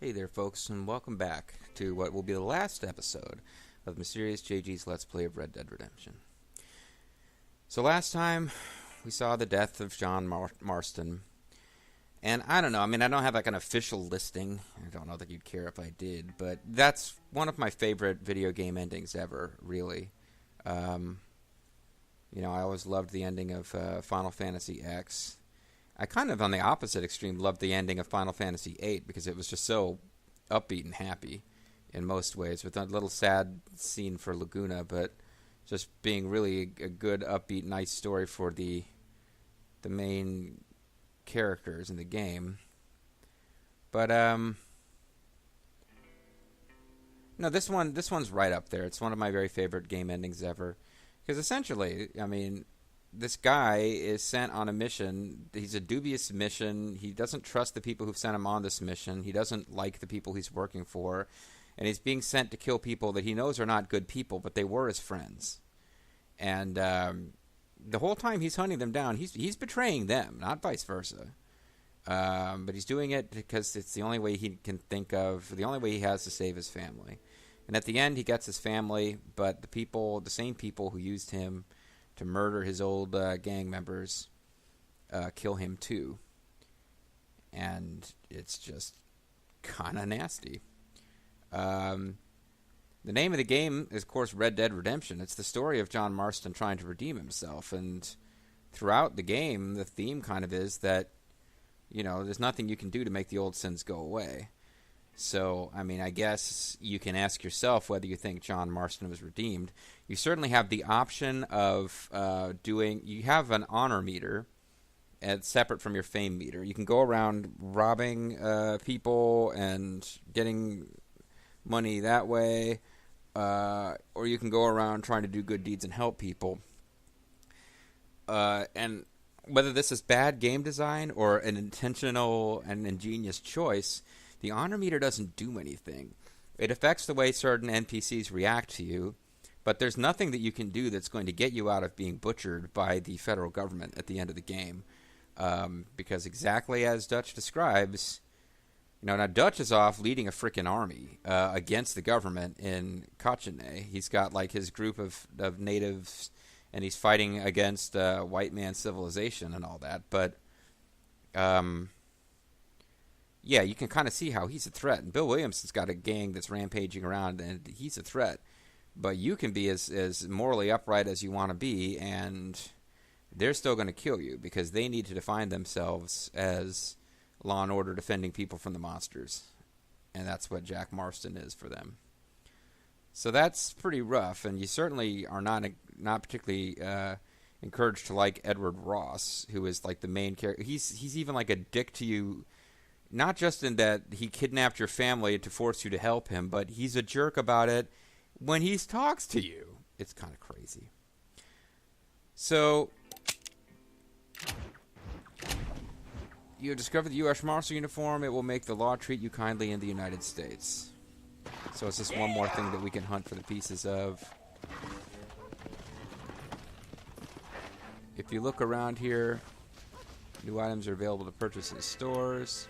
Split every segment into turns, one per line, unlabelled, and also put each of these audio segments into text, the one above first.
Hey there, folks, and welcome back to what will be the last episode of MysteriousJG's Let's Play of Red Dead Redemption. So last time, we saw the death of John Marston. And I don't know, I don't have like an official listing. I don't know that you'd care if I did, but that's one of my favorite video game endings ever, really. I always loved the ending of Final Fantasy X. I kind of, on the opposite extreme, loved the ending of Final Fantasy VIII because it was just so upbeat and happy in most ways, with a little sad scene for Laguna, but just being really a good, upbeat, nice story for the main characters in the game. But no, this one's right up there. It's one of my very favorite game endings ever, because essentially, this guy is sent on a mission. He's a dubious mission. He doesn't trust the people who've sent him on this mission. He doesn't like the people he's working for. And he's being sent to kill people that he knows are not good people, but they were his friends. And the whole time he's hunting them down, he's betraying them, not vice versa. But he's doing it because it's the only way he can think of, the only way he has to save his family. And at the end, he gets his family, but the same people who used him to murder his old gang members, kill him too. And it's just kind of nasty. The name of the game is, of course, Red Dead Redemption. It's the story of John Marston trying to redeem himself. And throughout the game, the theme kind of is that, there's nothing you can do to make the old sins go away. So, I guess you can ask yourself whether you think John Marston was redeemed. You certainly have the option of you have an honor meter, separate from your fame meter. You can go around robbing people and getting money that way, or you can go around trying to do good deeds and help people. And whether this is bad game design or an intentional and ingenious choice, the honor meter doesn't do anything. It affects the way certain NPCs react to you, but there's nothing that you can do that's going to get you out of being butchered by the federal government at the end of the game. Because exactly as Dutch describes, now Dutch is off leading a freaking army against the government in Kochene. He's got like his group of natives, and he's fighting against white man civilization and all that. But yeah, you can kind of see how he's a threat. And Bill Williamson's got a gang that's rampaging around, and he's a threat. But you can be as morally upright as you want to be, and they're still going to kill you because they need to define themselves as law and order defending people from the monsters. And that's what Jack Marston is for them. So that's pretty rough, and you certainly are not particularly encouraged to like Edward Ross, who is like the main character. He's even like a dick to you. Not just in that he kidnapped your family to force you to help him, but he's a jerk about it when he talks to you. It's kind of crazy. So, you discover the U.S. Marshal uniform. It will make the law treat you kindly in the United States. So it's just one more thing that we can hunt for the pieces of. If you look around here, new items are available to purchase in stores.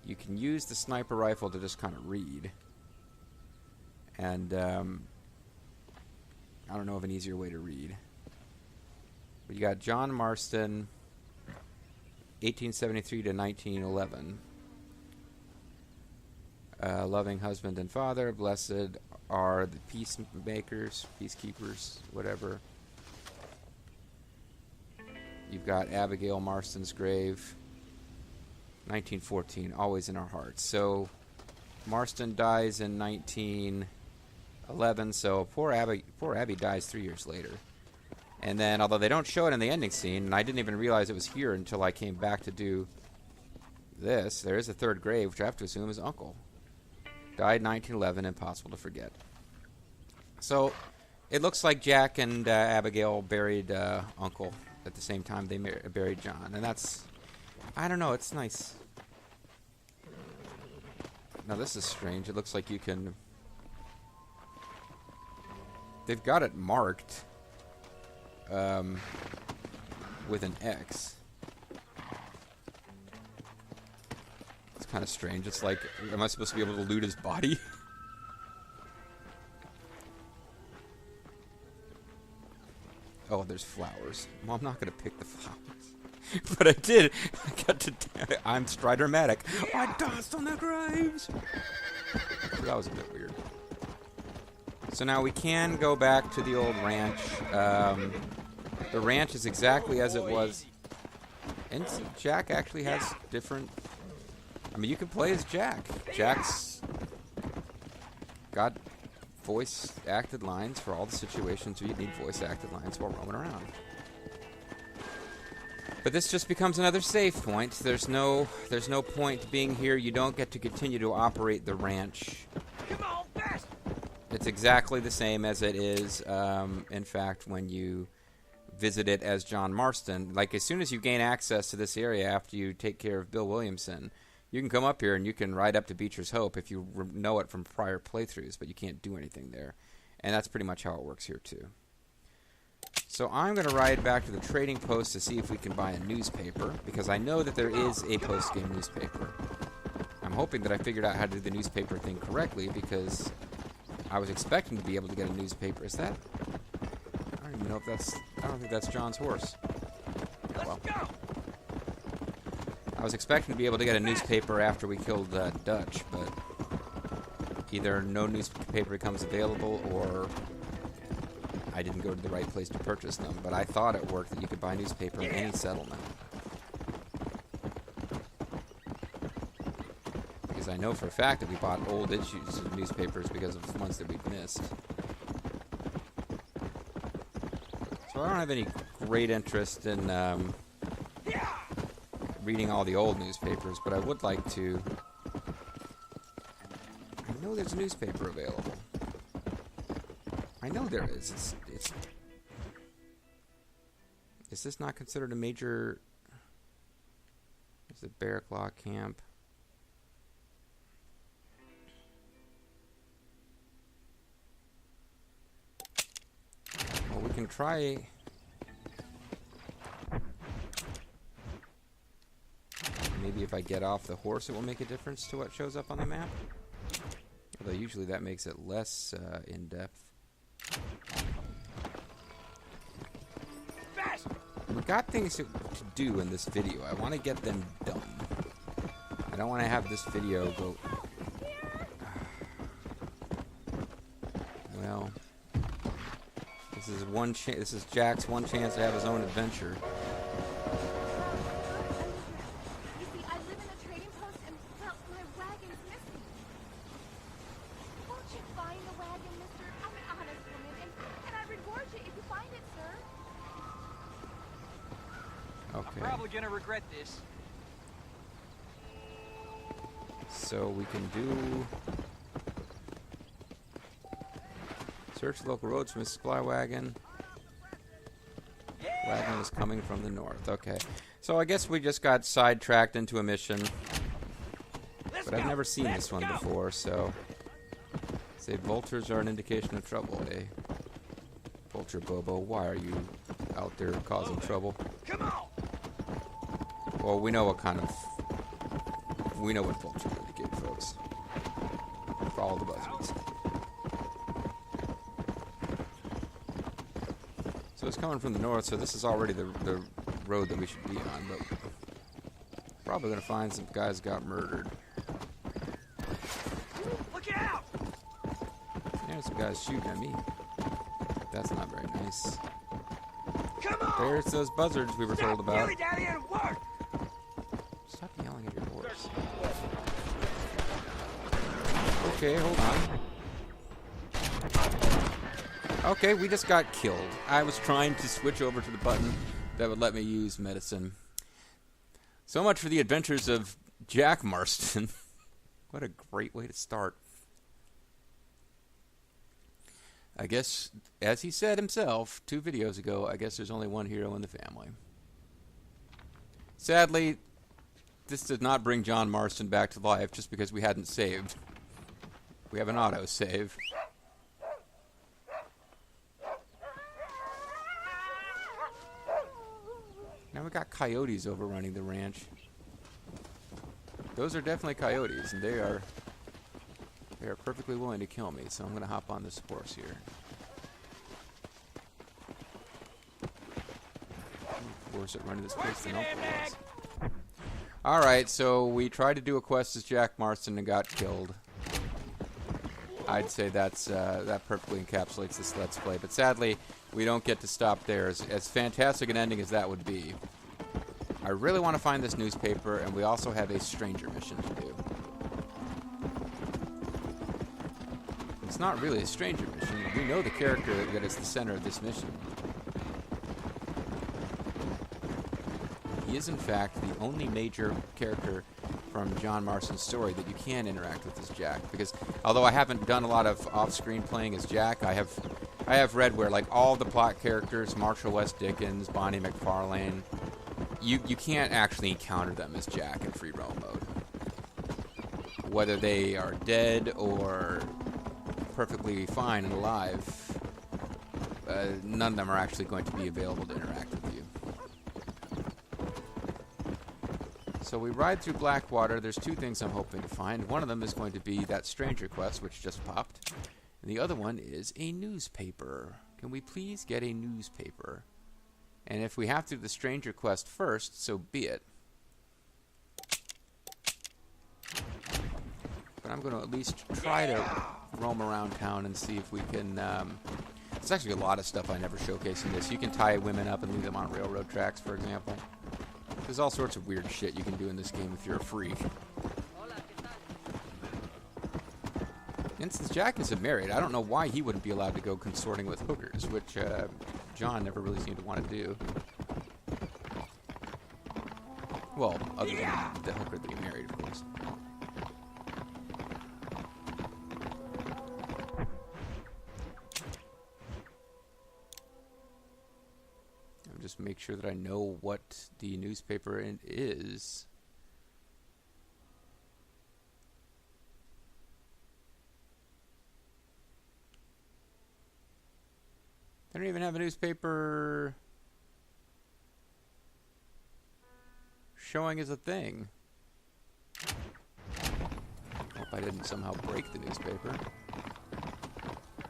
You can use the sniper rifle to just kind of read. And I don't know of an easier way to read. But you got John Marston, 1873 to 1911. Loving husband and father, blessed are the peacemakers, peacekeepers, whatever. You've got Abigail Marston's grave. 1914, always in our hearts. So, Marston dies in 1911, so poor Abby dies 3 years later. And then, although they don't show it in the ending scene, and I didn't even realize it was here until I came back to do this, there is a third grave, which I have to assume is Uncle. Died 1911, impossible to forget. So, it looks like Jack and Abigail buried Uncle at the same time they buried John. And that's, I don't know, it's nice. Now this is strange. It looks like you can... They've got it marked with an X. kind of strange. It's like, am I supposed to be able to loot his body? Oh, there's flowers. Well, I'm not going to pick the flowers. But I did. I got to... I'm Stridermatic. I danced on the graves. So that was a bit weird. So now we can go back to the old ranch. The ranch is exactly as it was. And see, Jack actually has different... I mean, you can play as Jack. Jack's got voice-acted lines for all the situations where you need voice-acted lines while roaming around. But this just becomes another save point. There's no point to being here. You don't get to continue to operate the ranch.
Come on, fast!
It's exactly the same as it is, in fact, when you visit it as John Marston. Like, as soon as you gain access to this area after you take care of Bill Williamson, you can come up here and you can ride up to Beecher's Hope if you know it from prior playthroughs, but you can't do anything there. And that's pretty much how it works here, too. So I'm going to ride back to the trading post to see if we can buy a newspaper, because I know that there is a post-game newspaper. I'm hoping that I figured out how to do the newspaper thing correctly, because I was expecting to be able to get a newspaper. Is that... I don't even know if that's... I don't think that's John's horse. Oh, well. I was expecting to be able to get a newspaper after we killed Dutch, but either no newspaper becomes available or I didn't go to the right place to purchase them. But I thought it worked that you could buy newspaper in any settlement. Because I know for a fact that we bought old issues of newspapers because of the ones that we've missed. So I don't have any great interest in reading all the old newspapers, but I would like to. I know there's a newspaper available. I know there is. Is this not considered a major... Is it Barrack Law Camp? Well, we can try... Maybe if I get off the horse it will make a difference to what shows up on the map. Although usually that makes it less in-depth. We've got things to do in this video. I want to get them done. I don't want to have this video go... Well... This is Jack's one chance to have his own adventure.
I'm probably gonna regret this.
So we can do... Search local roads from a supply wagon. Wagon is coming from the north. Okay. So I guess we just got sidetracked into a mission. But I've never seen this one before, so... Say vultures are an indication of trouble, eh? Vulture Bobo, why are you out there causing trouble?
Come on!
Well, we know what kind of... We know what vultures indicate, folks. Follow the buzzards. So it's coming from the north, so this is already the road that we should be on, but... Probably gonna find some guys got murdered.
Look out!
There's some guys shooting at me. That's not very nice.
Come on!
There's those buzzards we were told about.
Stop down here and work!
Stop yelling at your horse. Okay, hold on. Okay, we just got killed. I was trying to switch over to the button that would let me use medicine. So much for the adventures of Jack Marston. What a great way to start. I guess, as he said himself 2 videos ago, I guess there's only one hero in the family. Sadly, this did not bring John Marston back to life just because we hadn't saved. We have an auto-save. Now we got coyotes overrunning the ranch. Those are definitely coyotes, and they are perfectly willing to kill me. So I'm going to hop on this horse here. Horse that running this place than Uncle was. All right, so we tried to do a quest as Jack Marston and got killed. I'd say that perfectly encapsulates this Let's Play. But sadly, we don't get to stop there. As fantastic an ending as that would be, I really want to find this newspaper, and we also have a stranger mission to do. It's not really a stranger mission. We know the character that is the center of this mission. He is, in fact, the only major character from John Marston's story that you can interact with as Jack. Because although I haven't done a lot of off-screen playing as Jack, I have read where like all the plot characters, Marshall West Dickens, Bonnie McFarlane, you can't actually encounter them as Jack in free roam mode. Whether they are dead or perfectly fine and alive, none of them are actually going to be available to interact with you. So we ride through Blackwater. There's two things I'm hoping to find. One of them is going to be that stranger quest, which just popped. And the other one is a newspaper. Can we please get a newspaper? And if we have to do the stranger quest first, so be it. But I'm going to at least try to roam around town and see if we can... there's actually a lot of stuff I never showcase in this. You can tie women up and leave them on railroad tracks, for example. There's all sorts of weird shit you can do in this game if you're a freak. And since Jack isn't married, I don't know why he wouldn't be allowed to go consorting with hookers, which John never really seemed to want to do. Well, other than the hooker that he married, of course. Just make sure that I know what the newspaper is. They don't even have a newspaper showing as a thing. Hope I didn't somehow break the newspaper.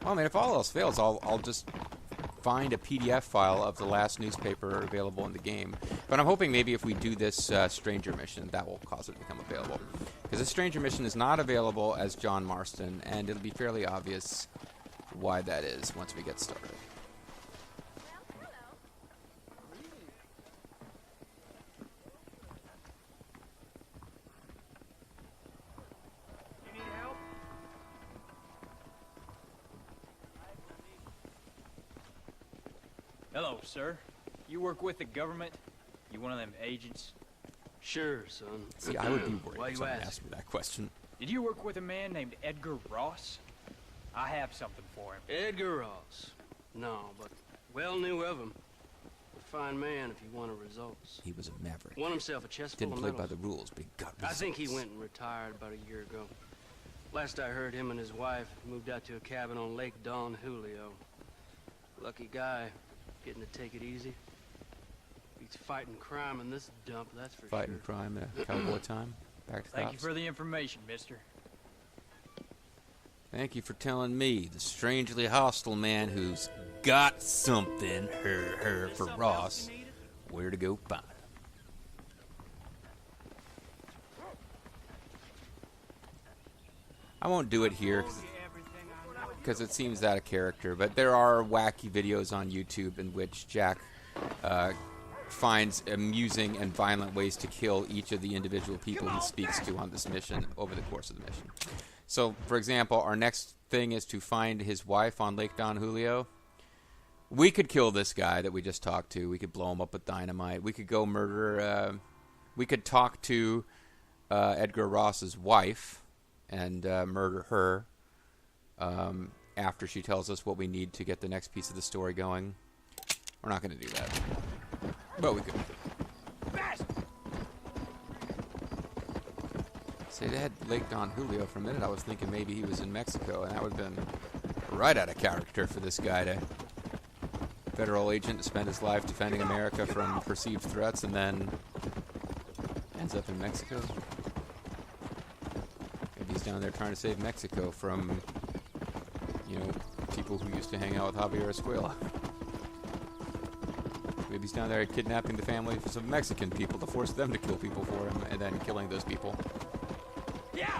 Well, I mean, if all else fails, I'll just find a PDF file of the last newspaper available in the game. But I'm hoping maybe if we do this stranger mission, that will cause it to become available. Because this stranger mission is not available as John Marston, and it'll be fairly obvious why that is once we get started.
You need help? Hello, sir. You work with the government? You one of them agents?
Sure, son.
See, I would be
Why
worried if
you
someone
ask?
asked me that question.
Did you work with a man named Edgar Ross? I have something for him.
Edgar Ross. No, but well knew of him. A fine man if he wanted results.
He was a maverick.
Won himself a chest full
Didn't
of
play by
medals.
the rules, but he got
I think he
results.
went and retired about a year ago. Last I heard, him and his wife moved out to a cabin on Lake Don Julio. Lucky guy, getting to take it easy. He's fighting crime in this dump, that's for
Fighting
sure.
crime at cowboy time. Back to
Thank you
cops.
for the information, mister.
Thank you for telling me, the strangely hostile man who's got something, for Ross, where to go find him. I won't do it here because it seems out of character, but there are wacky videos on YouTube in which Jack finds amusing and violent ways to kill each of the individual people he speaks to on this mission over the course of the mission. So, for example, our next thing is to find his wife on Lake Don Julio. We could kill this guy that we just talked to. We could blow him up with dynamite. We could go murder... we could talk to Edgar Ross's wife and murder her after she tells us what we need to get the next piece of the story going. We're not going to do that. But we could. Say, they had Lake Don Julio for a minute. I was thinking maybe he was in Mexico, and that would have been right out of character for this guy to... Federal agent to spend his life defending America from perceived threats and then ends up in Mexico. he's down there trying to save Mexico from, you know, people who used to hang out with Javier Escuela. Maybe he's down there kidnapping the families of Mexican people to force them to kill people for him, and then killing those people.
Yeah.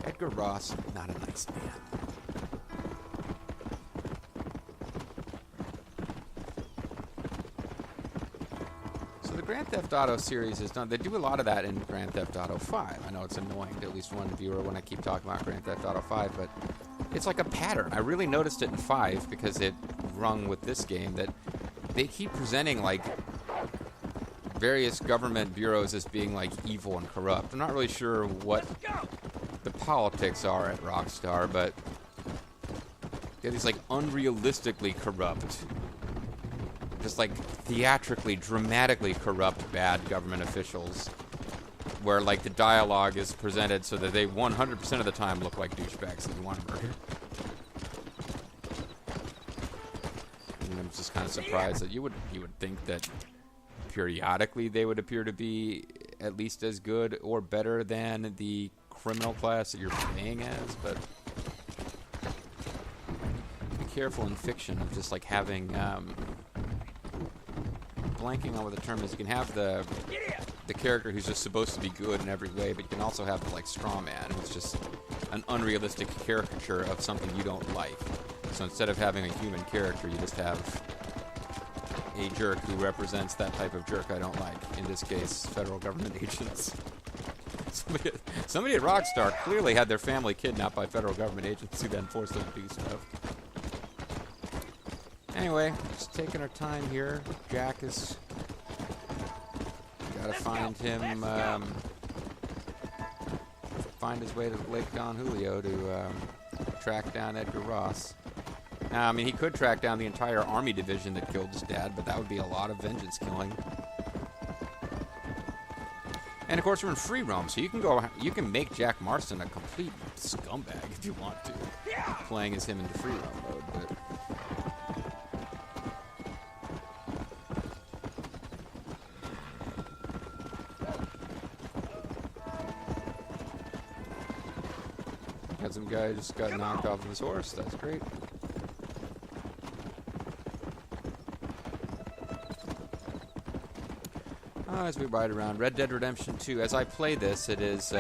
Edgar Ross, not a nice man. So the Grand Theft Auto series is done. They do a lot of that in Grand Theft Auto 5. I know it's annoying to at least one viewer when I keep talking about Grand Theft Auto 5, but it's like a pattern. I really noticed it in 5 because it rung with this game that they keep presenting like various government bureaus as being like evil and corrupt. I'm not really sure what the politics are at Rockstar, but they're these like unrealistically corrupt, just like theatrically, dramatically corrupt bad government officials, where like the dialogue is presented so that they 100% of the time look like douchebags that you want to murder. And I'm just kind of surprised that you would think that periodically they would appear to be at least as good or better than the criminal class that you're playing as, but be careful in fiction of just like having blanking on what the term is. You can have the character who's just supposed to be good in every way, but you can also have the like straw man who's just an unrealistic caricature of something you don't like. So instead of having a human character, you just have a jerk who represents that type of jerk I don't like. In this case, federal government agents. Somebody at Rockstar clearly had their family kidnapped by federal government agents who then forced them to do stuff. Anyway, just taking our time here. Jack is gotta find him, find his way to Lake Don Julio to track down Edgar Ross. I mean, he could track down the entire army division that killed his dad, but that would be a lot of vengeance killing. And of course, we're in free roam, so you can make Jack Marston a complete scumbag if you want to, playing as him in the free roam mode. But got some guy just got knocked off of his horse. That's great. As we ride around, Red Dead Redemption 2. As I play this, it is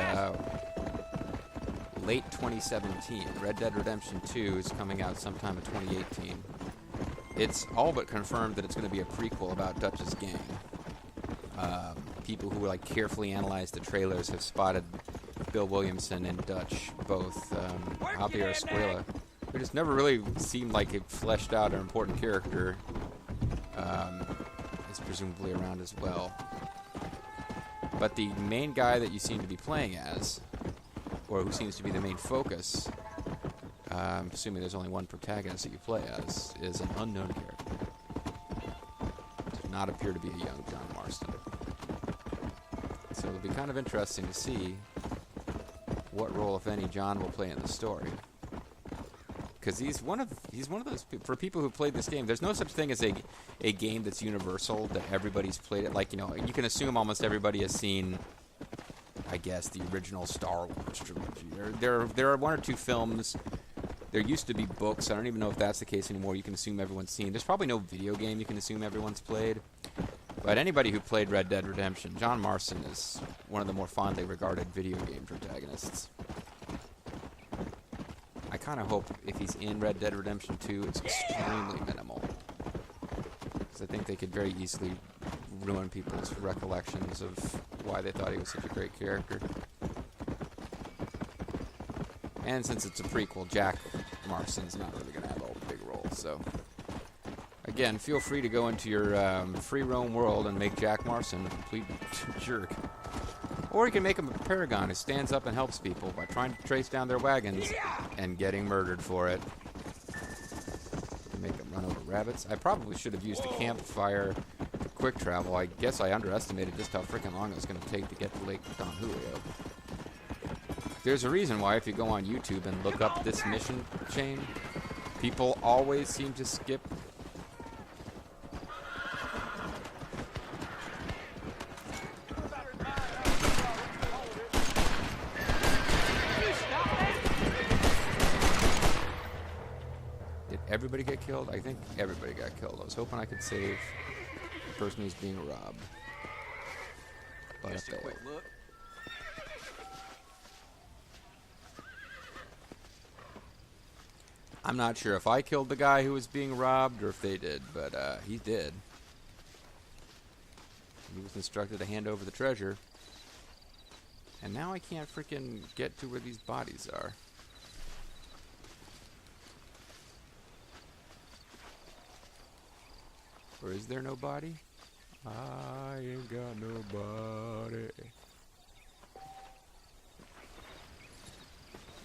late 2017. Red Dead Redemption 2 is coming out sometime in 2018. It's all but confirmed that it's going to be a prequel about Dutch's gang. People who like carefully analyze the trailers have spotted Bill Williamson and Dutch both. Javier Escuela, who just never really seemed like a fleshed out or important character, is presumably around as well. But the main guy that you seem to be playing as, or who seems to be the main focus, assuming there's only one protagonist that you play as, is an unknown character. Does not appear to be a young John Marston. So it'll be kind of interesting to see what role, if any, John will play in the story. Because he's one of those for people who played this game. There's no such thing as a game that's universal, that everybody's played it. Like, you know, you can assume almost everybody has seen, I guess, the original Star Wars trilogy. There are one or two films. There used to be books. I don't even know if that's the case anymore. You can assume everyone's seen. There's probably no video game you can assume everyone's played. But anybody who played Red Dead Redemption, John Marston is one of the more fondly regarded video game protagonists. I kind of hope if he's in Red Dead Redemption 2, it's extremely minimal. Because I think they could very easily ruin people's recollections of why they thought he was such a great character. And since it's a prequel, Jack Marston's not really going to have a big role, so... Again, feel free to go into your free roam world and make Jack Marston a complete jerk. Or you can make him a paragon who stands up and helps people by trying to trace down their wagons and getting murdered for it. You can make him run over rabbits. I probably should have used the campfire for quick travel. I guess I underestimated just how freaking long it was going to take to get to Lake Don Julio. There's a reason why if you go on YouTube and look up this mission chain, people always seem to skip everybody get killed? I think everybody got killed. I was hoping I could save the person who's being robbed. But
Just a quick look.
I'm not sure if I killed the guy who was being robbed or if they did, but he did. He was instructed to hand over the treasure. And now I can't freaking get to where these bodies are. Or is there no body? I ain't got no body.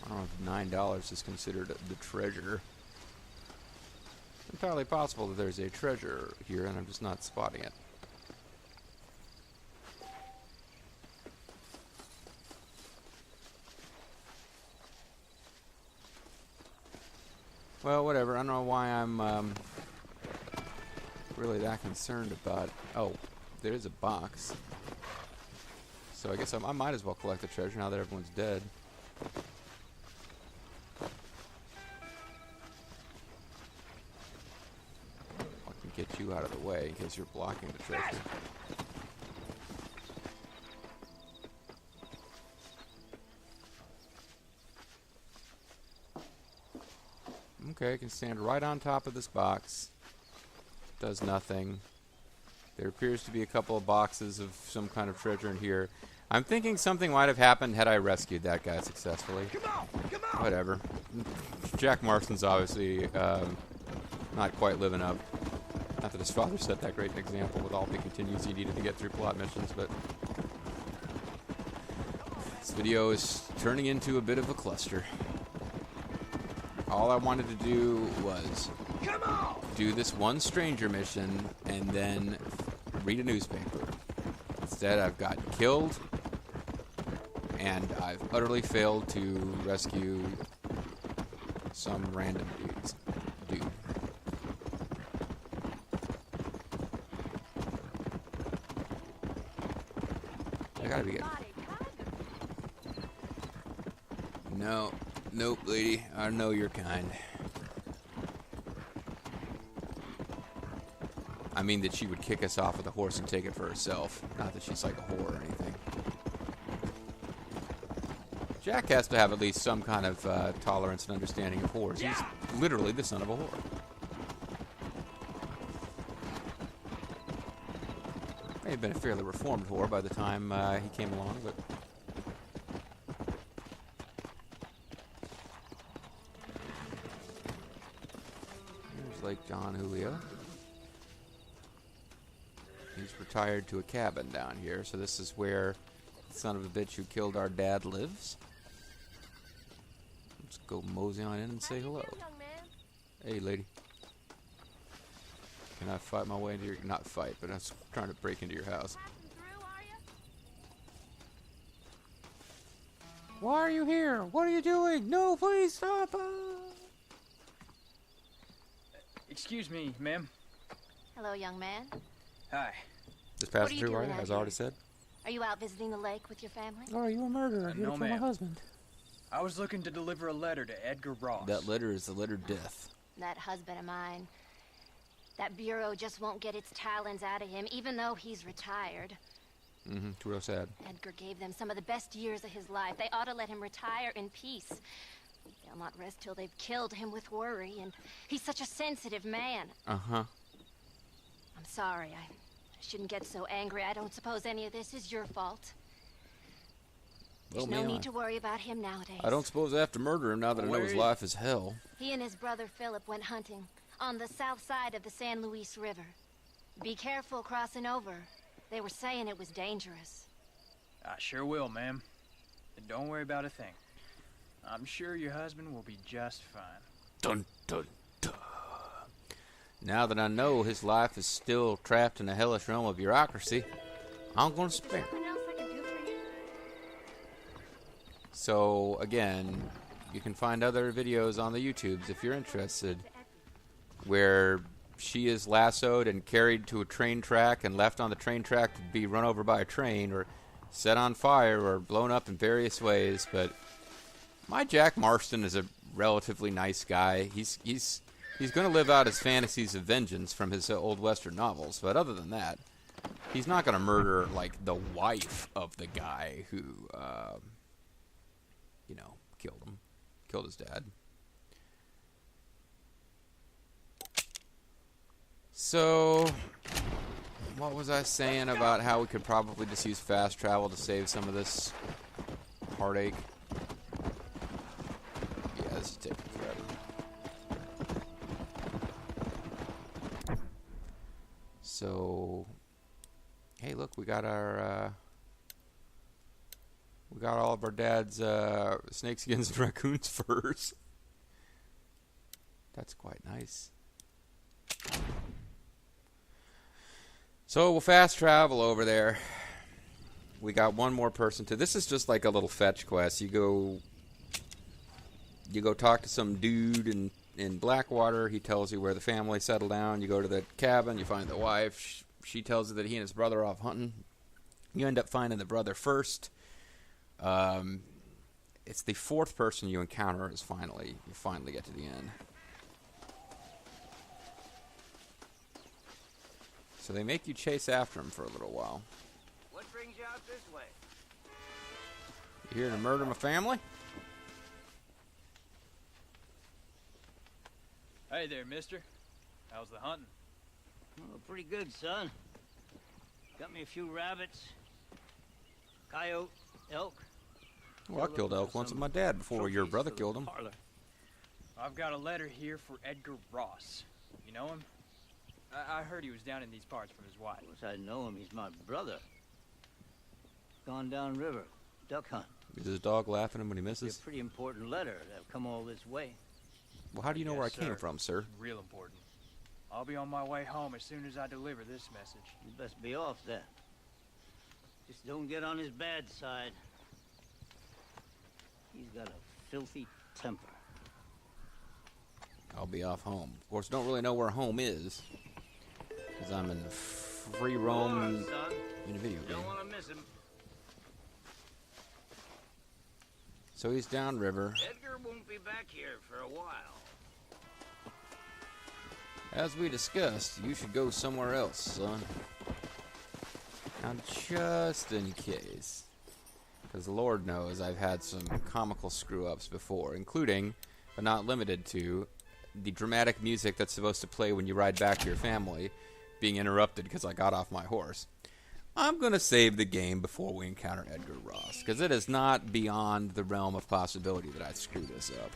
I don't know if $9 is considered the treasure. It's entirely possible that there's a treasure here and I'm just not spotting it. Well, whatever. I don't know why I'm really that concerned about... Oh, there is a box. So I guess I might as well collect the treasure now that everyone's dead. Get you out of the way in case you're blocking the treasure. Okay, I can stand right on top of this box. Does nothing. There appears to be a couple of boxes of some kind of treasure in here. I'm thinking something might have happened had I rescued that guy successfully. Whatever. Jack Marston's obviously not quite living up. Not that his father set that great an example with all the continues he needed to get through plot missions, but this video is turning into a bit of a cluster. All I wanted to do was do this one stranger mission and then read a newspaper. Instead, I've got killed, and I've utterly failed to rescue some random dude. I gotta be good. No, nope, lady. I know your kind. I mean that she would kick us off with a horse and take it for herself. Not that she's like a whore or anything. Jack has to have at least some kind of tolerance and understanding of whores. He's literally the son of a whore. May have been a fairly reformed whore by the time he came along, but... There's Lake John Julio. He's retired to a cabin down here, so this is where the son of a bitch who killed our dad lives. Let's go mosey on in and say hello. Hey, lady. Can I fight my way into your... Not fight, but I was trying to break into your house. Why are you here? What are you doing? No, please stop!
Excuse me, ma'am.
Hello, young man.
Hi.
Just passing through, are you? As I already said.
Are you out visiting the lake with your family?
Oh, you a murderer. You
No,
killed my
ma'am.
husband.
I was looking to deliver a letter to Edgar Ross.
That letter is the letter death.
That husband of mine. That bureau just won't get its talons out of him, even though he's retired.
Mm-hmm. It's real sad.
Edgar gave them some of the best years of his life. They ought to let him retire in peace. They'll not rest till they've killed him with worry, and he's such a sensitive man.
Uh-huh.
I'm sorry. I shouldn't get so angry. I don't suppose any of this is your fault. There's no need to worry about him nowadays.
I don't suppose I have to murder him now that I know his life is hell.
He and his brother Philip went hunting on the south side of the San Luis River. Be careful crossing over. They were saying it was dangerous.
I sure will, ma'am. And don't worry about a thing. I'm sure your husband will be just fine.
Dun, dun, dun. Now that I know his life is still trapped in a hellish realm of bureaucracy, I'm going to spare him.
Something else I can do for you?
So, again, you can find other videos on the YouTubes if you're interested, where she is lassoed and carried to a train track and left on the train track to be run over by a train or set on fire or blown up in various ways. But my Jack Marston is a relatively nice guy. He's He's going to live out his fantasies of vengeance from his old Western novels, but other than that, he's not going to murder, like, the wife of the guy who, you know, killed his dad. So, what was I saying about how we could probably just use fast travel to save some of this heartache? Yeah, this is taking forever. So, hey, look, we got our, we got all of our dad's snakeskins and raccoons furs. That's quite nice. So we'll fast travel over there. We got one more person to. This is just like a little fetch quest. You go talk to some dude in Blackwater. He tells you where the family settled down. You go to the cabin. You find the wife. She tells you that he and his brother are off hunting. You end up finding the brother first. It's the fourth person you encounter you finally get to the end. So they make you chase after him for a little while.
What brings you out this way?
You here to murder my family?
Hey there, mister. How's the hunting?
Oh, pretty good, son. Got me a few rabbits, coyote, elk.
Well, I killed elk once with my dad before your brother killed him.
I've got a letter here for Edgar Ross. You know him? I heard he was down in these parts from his wife.
Of course I know him. He's my brother. Gone down river, duck hunt.
Is his dog laughing at him when he
It's
misses?
a pretty important letter to have come all this way.
Well, how do you know where I
Yes,
came
sir.
from, sir?
Real important. I'll be on my way home as soon as I deliver this message.
You best be off then. Just don't get on his bad side. He's got a filthy temper.
I'll be off home. Of course, don't really know where home is, because I'm in free roam
son.
in a video
You
game.
don't want to miss him.
So he's downriver.
Edgar won't be back here for a while.
As we discussed, you should go somewhere else, son. Now, just in case. Because the Lord knows I've had some comical screw-ups before, including, but not limited to, the dramatic music that's supposed to play when you ride back to your family being interrupted because I got off my horse. I'm going to save the game before we encounter Edgar Ross, because it is not beyond the realm of possibility that I'd screw this up.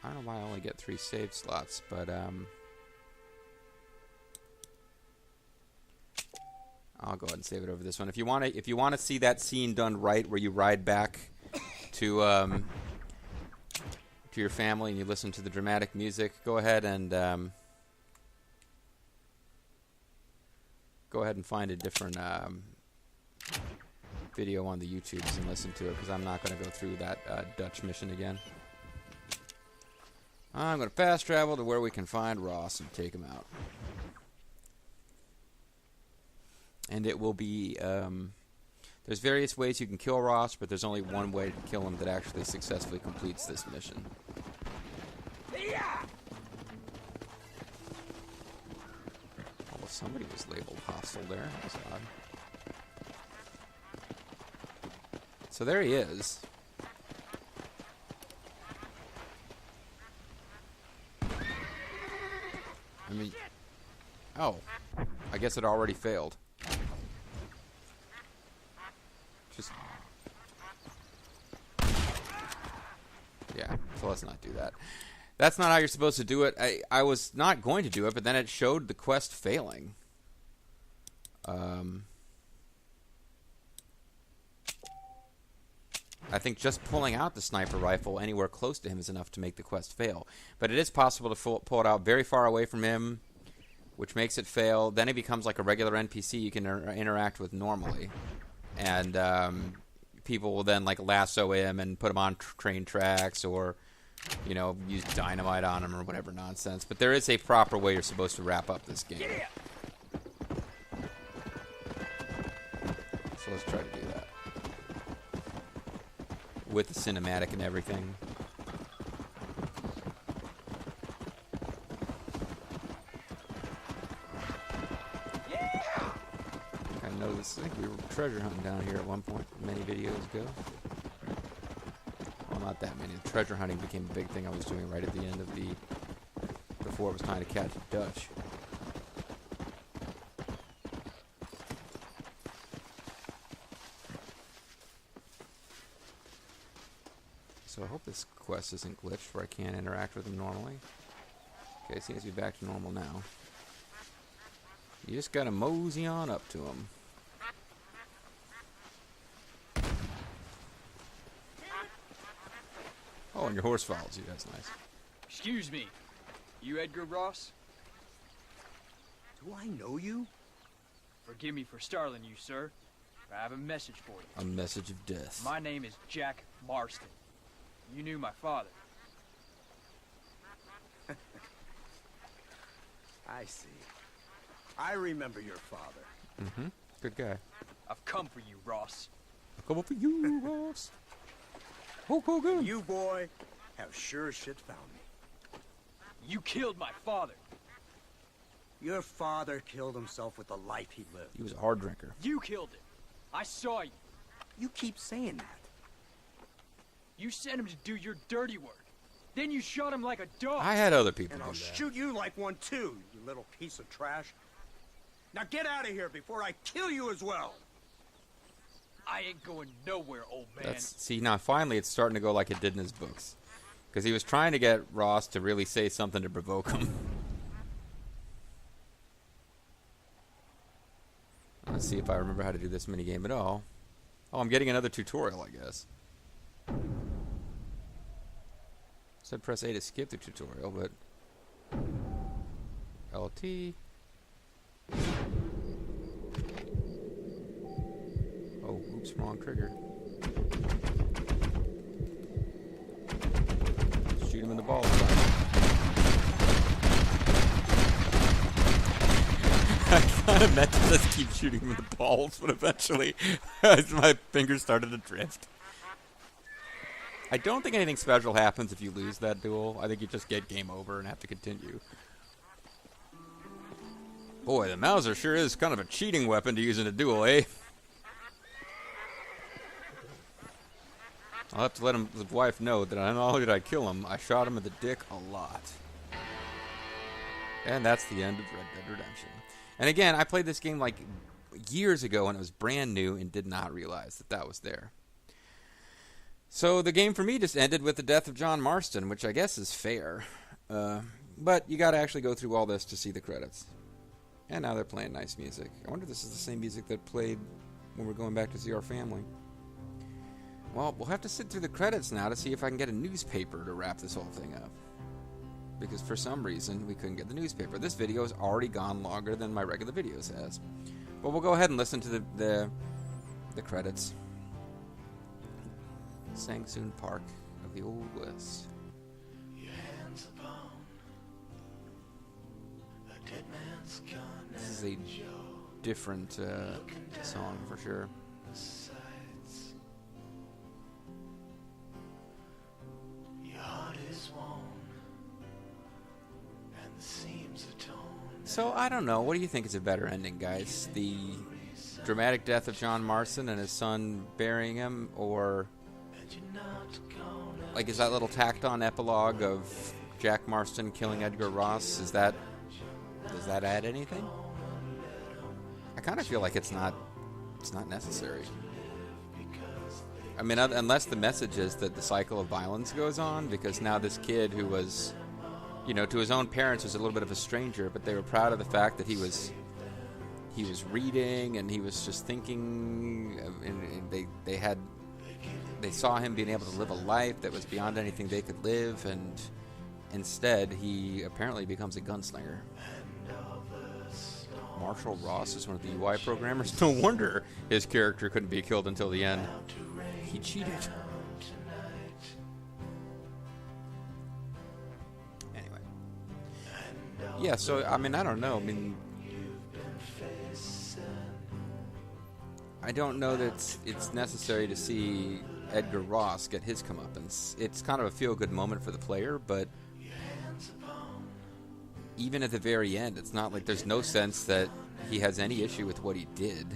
I don't know why I only get 3 save slots, but I'll go ahead and save it over this one. If you want to see that scene done right, where you ride back to your family and you listen to the dramatic music, go ahead and find a different video on the YouTubes and listen to it, because I'm not going to go through that Dutch mission again. I'm going to fast travel to where we can find Ross and take him out. And it will be, there's various ways you can kill Ross, but there's only one way to kill him that actually successfully completes this mission. Oh, well, somebody was labeled hostile there. That's odd. So there he is. I mean, oh, I guess it already failed. Just, yeah, so let's not do that. That's not how you're supposed to do it. I was not going to do it, but then it showed the quest failing. I think just pulling out the sniper rifle anywhere close to him is enough to make the quest fail. But it is possible to pull it out very far away from him, which makes it fail. Then he becomes like a regular NPC you can interact with normally. And people will then like lasso him and put him on train tracks, or, you know, use dynamite on him or whatever nonsense. But there is a proper way you're supposed to wrap up this game. So let's try to do that. With the cinematic and everything. I know this. I think we were treasure hunting down here at one point, many videos ago. Well, not that many. The treasure hunting became a big thing I was doing right at the end of the... before it was time to catch Dutch. So I hope this quest isn't glitched where I can't interact with him normally. Okay, seems to be back to normal now. You just gotta mosey on up to him. Oh, and your horse follows you. That's nice.
Excuse me. You Edgar Ross?
Do I know you?
Forgive me for startling you, sir. I have a message for you.
A message of death.
My name is Jack Marston. You knew my father.
I see. I remember your father.
Mm-hmm. Good guy.
I've come for you, Ross.
Come up for you, Ross. Hulk Hogan.
You, boy, have sure as shit found me.
You killed my father.
Your father killed himself with the life he lived.
He was a hard drinker.
You killed him. I saw you.
You keep saying that.
You sent him to do your dirty work. Then you shot him like a dog.
I had other people
And
do
I'll
that.
shoot you like one too, you little piece of trash. Now get out of here before I kill you as well.
I ain't going nowhere, old man.
See, now finally it's starting to go like it did in his books. Because he was trying to get Ross to really say something to provoke him. Let's see if I remember how to do this minigame at all. Oh, I'm getting another tutorial, I guess. Said press A to skip the tutorial, but... LT... Oh, oops, wrong trigger. Shoot him in the balls. I kind of meant to just keep shooting him in the balls, but eventually my fingers started to drift. I don't think anything special happens if you lose that duel. I think you just get game over and have to continue. Boy, the Mauser sure is kind of a cheating weapon to use in a duel, eh? I'll have to let his wife know that not only did I kill him, I shot him in the dick a lot. And that's the end of Red Dead Redemption. And again, I played this game like years ago when it was brand new and did not realize that that was there. So the game for me just ended with the death of John Marston, which I guess is fair. But you got to actually go through all this to see the credits. And now they're playing nice music. I wonder if this is the same music that played when we're going back to see our family. Well, we'll have to sit through the credits now to see if I can get a newspaper to wrap this whole thing up. Because for some reason, we couldn't get the newspaper. This video has already gone longer than my regular videos has. But we'll go ahead and listen to the credits. Sang Soon Park of the Old West.
Your hands upon a dead man's gun.
This is a different song for sure.
The sights. Your heart is worn, and the seams are torn.
So, I don't know. What do you think is a better ending, guys? The dramatic death of John Marston and his son burying him, or... like, is that little tacked-on epilogue of Jack Marston killing Edgar Ross? Does that add anything? I kind of feel like it's not necessary. I mean, unless the message is that the cycle of violence goes on, because now this kid who was, you know, to his own parents was a little bit of a stranger, but they were proud of the fact that he was reading and he was just thinking, and they saw him being able to live a life that was beyond anything they could live, and instead he apparently becomes a gunslinger. Marshall Ross is one of the UI programmers. No wonder his character couldn't be killed until the end. He cheated. Anyway. Yeah, so, I mean, I don't know. I mean, I don't know that it's necessary to see Edgar Ross get his comeuppance. It's kind of a feel-good moment for the player, but even at the very end, it's not like there's no sense that he has any issue with what he did.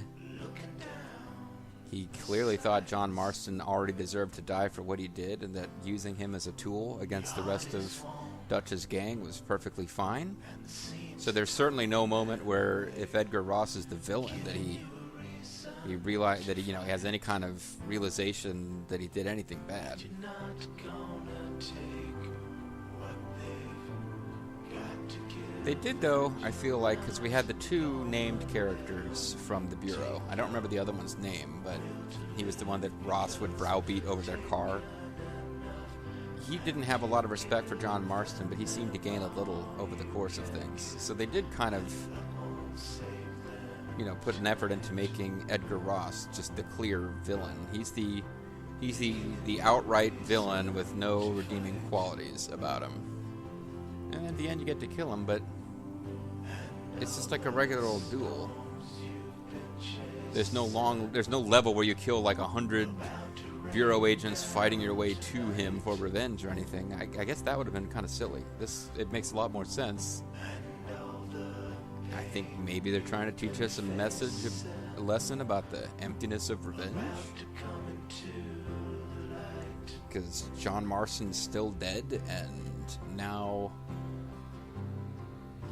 He clearly thought John Marston already deserved to die for what he did, and that using him as a tool against the rest of Dutch's gang was perfectly fine. So there's certainly no moment where, if Edgar Ross is the villain, that he realized that he has any kind of realization that he did anything bad. They did, though, I feel like, because we had the two named characters from the Bureau. I don't remember the other one's name, but he was the one that Ross would browbeat over their car. He didn't have a lot of respect for John Marston, but he seemed to gain a little over the course of things. So they did kind of, put an effort into making Edgar Ross just the clear villain. He's the outright villain with no redeeming qualities about him. And at the end you get to kill him, but it's just like a regular old duel. There's no level where you kill like 100 Bureau agents fighting your way to him for revenge or anything. I guess that would have been kind of silly. It makes a lot more sense. I think maybe they're trying to teach us a lesson about the emptiness of revenge. Because John Marston's still dead, and now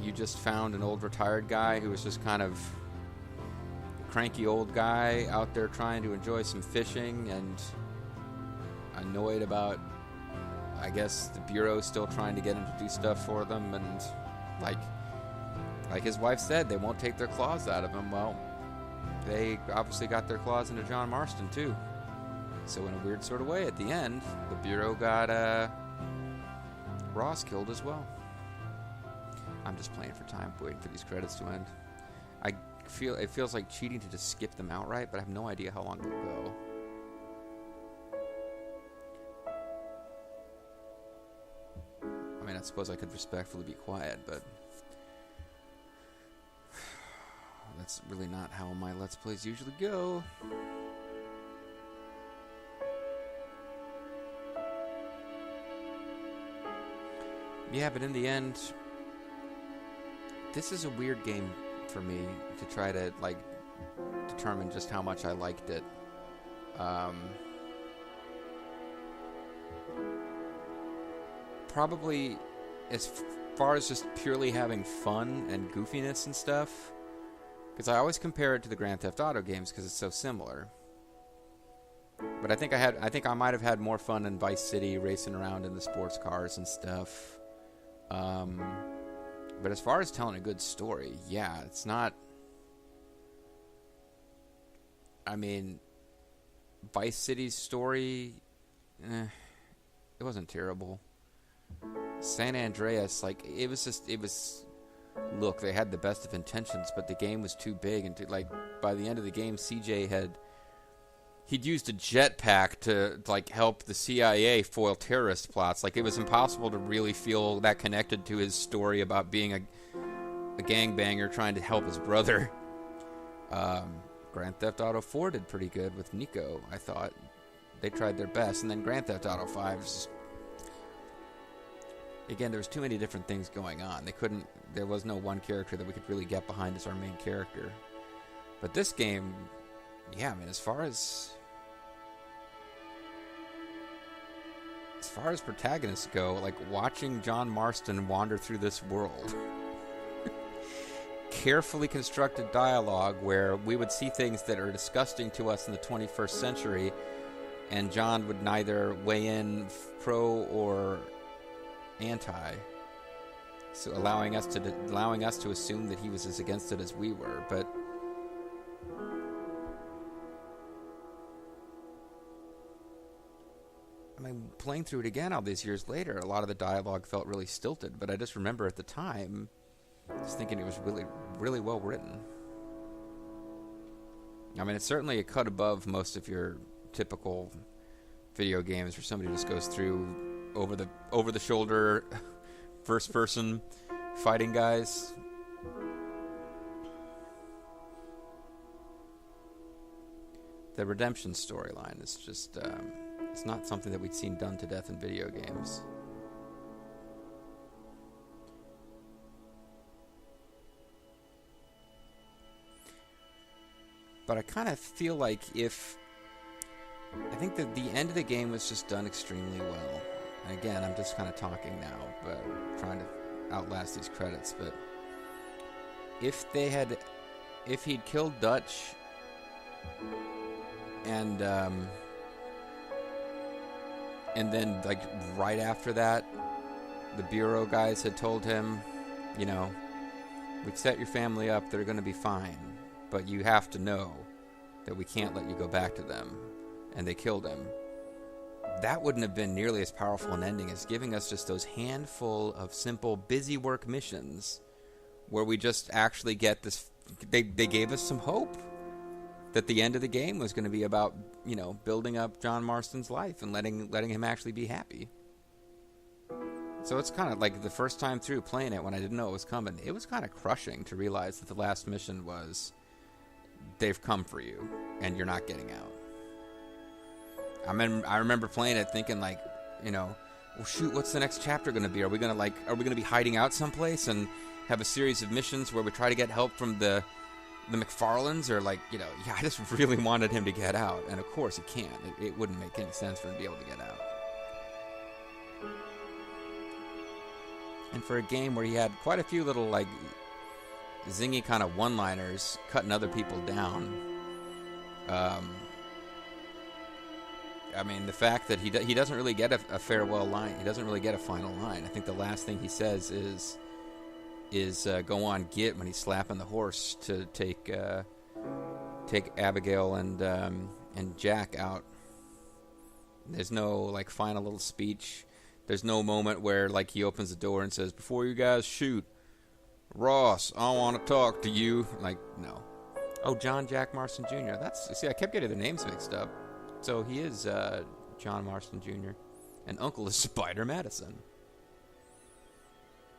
you just found an old retired guy who was just kind of a cranky old guy out there trying to enjoy some fishing and annoyed about, I guess, the Bureau still trying to get him to do stuff for them, and like his wife said, they won't take their claws out of him. Well, they obviously got their claws into John Marston too. So in a weird sort of way, at the end, the Bureau got Ross killed as well. I'm just playing for time, waiting for these credits to end. It feels like cheating to just skip them outright, but I have no idea how long they'll go. I mean, I suppose I could respectfully be quiet, but that's really not how my Let's Plays usually go. Yeah, but in the end, this is a weird game for me to try to, determine just how much I liked it. Probably as far as just purely having fun and goofiness and stuff, because I always compare it to the Grand Theft Auto games because it's so similar. But I think I might have had more fun in Vice City racing around in the sports cars and stuff. But as far as telling a good story, yeah, it's not. I mean, Vice City's story, it wasn't terrible. San Andreas, look, they had the best of intentions, but the game was too big, and by the end of the game, CJ he'd used a jetpack to help the CIA foil terrorist plots. It was impossible to really feel that connected to his story about being a gangbanger trying to help his brother. Grand Theft Auto 4 did pretty good with Nico, I thought. They tried their best, and then Grand Theft Auto 5 was, again, there was too many different things going on. There was no one character that we could really get behind as our main character. But this game, yeah, I mean, as far as protagonists go, watching John Marston wander through this world, carefully constructed dialogue where we would see things that are disgusting to us in the 21st century, and John would neither weigh in pro or anti, so allowing us to assume that he was as against it as we were. But I mean, playing through it again all these years later, a lot of the dialogue felt really stilted, but I just remember at the time just thinking it was really, really well written. I mean, it's certainly a cut above most of your typical video games where somebody just goes through over the shoulder first person fighting guys. the redemption storyline is just, it's not something that we'd seen done to death in video games. But I kind of feel like I think that the end of the game was just done extremely well. And again, I'm just kind of talking now, but trying to outlast these credits. But if he'd killed Dutch, and then like right after that, the Bureau guys had told him, you know, we've set your family up, they're going to be fine, but you have to know that we can't let you go back to them, and they killed him. That wouldn't have been nearly as powerful an ending as giving us just those handful of simple busy work missions where we just actually get this. They gave us some hope that the end of the game was going to be about, you know, building up John Marston's life and letting him actually be happy. So it's kind of like the first time through playing it when I didn't know it was coming, it was kind of crushing to realize that the last mission was, they've come for you and you're not getting out. I remember playing it thinking like, you know, well shoot, what's the next chapter going to be? Are we going to be hiding out someplace and have a series of missions where we try to get help from the McFarlanes, or like, you know, yeah, I just really wanted him to get out, and of course he can't. It wouldn't make any sense for him to be able to get out. And for a game where he had quite a few little like zingy kind of one-liners cutting other people down, I mean, the fact that he doesn't really get a farewell line, he doesn't really get a final line. I think the last thing he says is go on, git, when he's slapping the horse to take Abigail and Jack out. There's no like final little speech. There's no moment where like he opens the door and says, "Before you guys shoot, Ross, I want to talk to you." Like, no. Oh, John Jack Marston Jr. See, I kept getting their names mixed up. So he is John Marston Jr. and Uncle is Spider Madison.